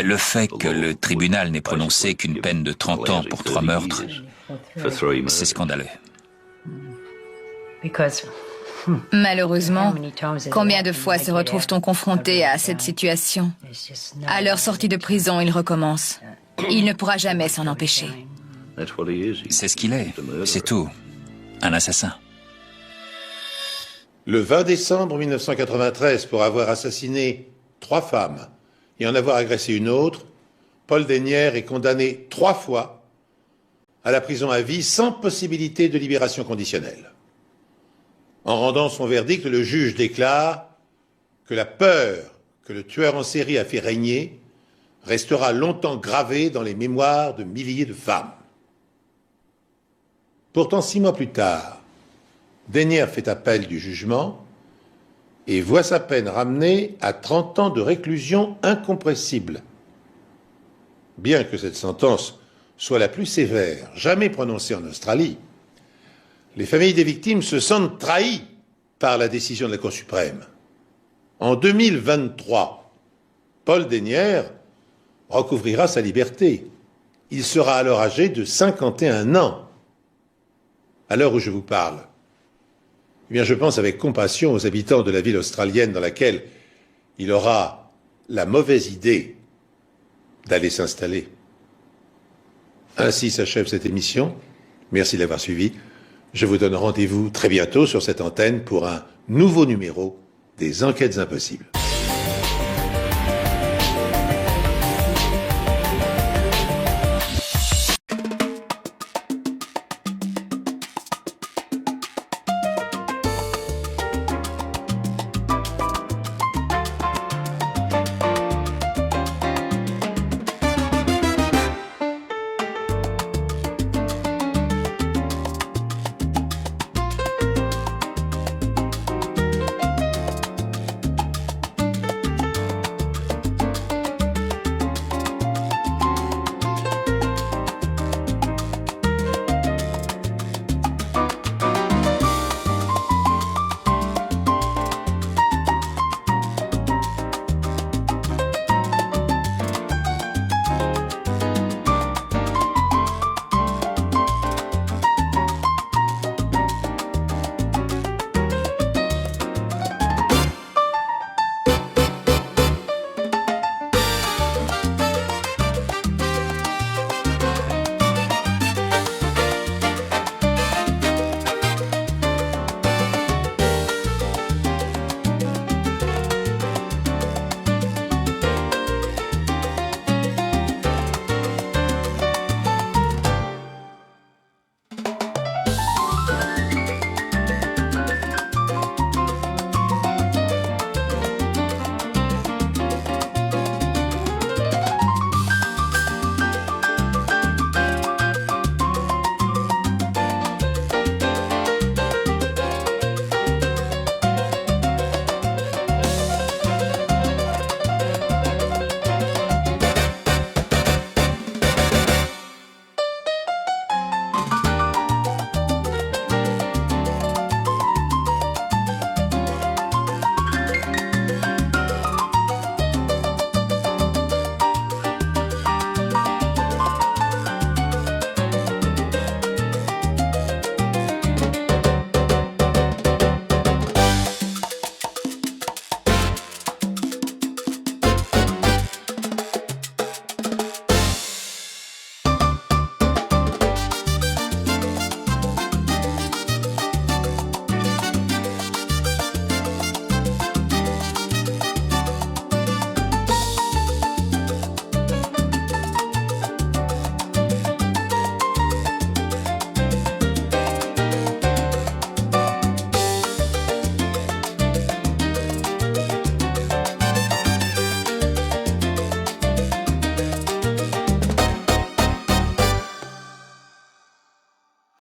[SPEAKER 3] le fait que le tribunal n'ait prononcé qu'une peine de 30 ans pour 3 meurtres, c'est scandaleux.
[SPEAKER 4] Malheureusement, combien de fois se retrouve-t-on confronté à cette situation? À leur sortie de prison, il recommence. Il ne pourra jamais s'en empêcher.
[SPEAKER 3] C'est ce qu'il est, c'est tout. Un assassin.
[SPEAKER 1] Le 20 décembre 1993, pour avoir assassiné 3 femmes et en avoir agressé une autre, Paul Dennière est condamné 3 fois à la prison à vie sans possibilité de libération conditionnelle. En rendant son verdict, le juge déclare que la peur que le tueur en série a fait régner restera longtemps gravée dans les mémoires de milliers de femmes. Pourtant, 6 mois plus tard, Dennière fait appel du jugement et voit sa peine ramenée à 30 ans de réclusion incompressible. Bien que cette sentence soit la plus sévère jamais prononcée en Australie, les familles des victimes se sentent trahies par la décision de la Cour suprême. En 2023, Paul Dennière recouvrira sa liberté. Il sera alors âgé de 51 ans. À l'heure où je vous parle, eh bien, je pense avec compassion aux habitants de la ville australienne dans laquelle il aura la mauvaise idée d'aller s'installer. Ainsi s'achève cette émission. Merci de l'avoir suivi. Je vous donne rendez-vous très bientôt sur cette antenne pour un nouveau numéro des Enquêtes Impossibles.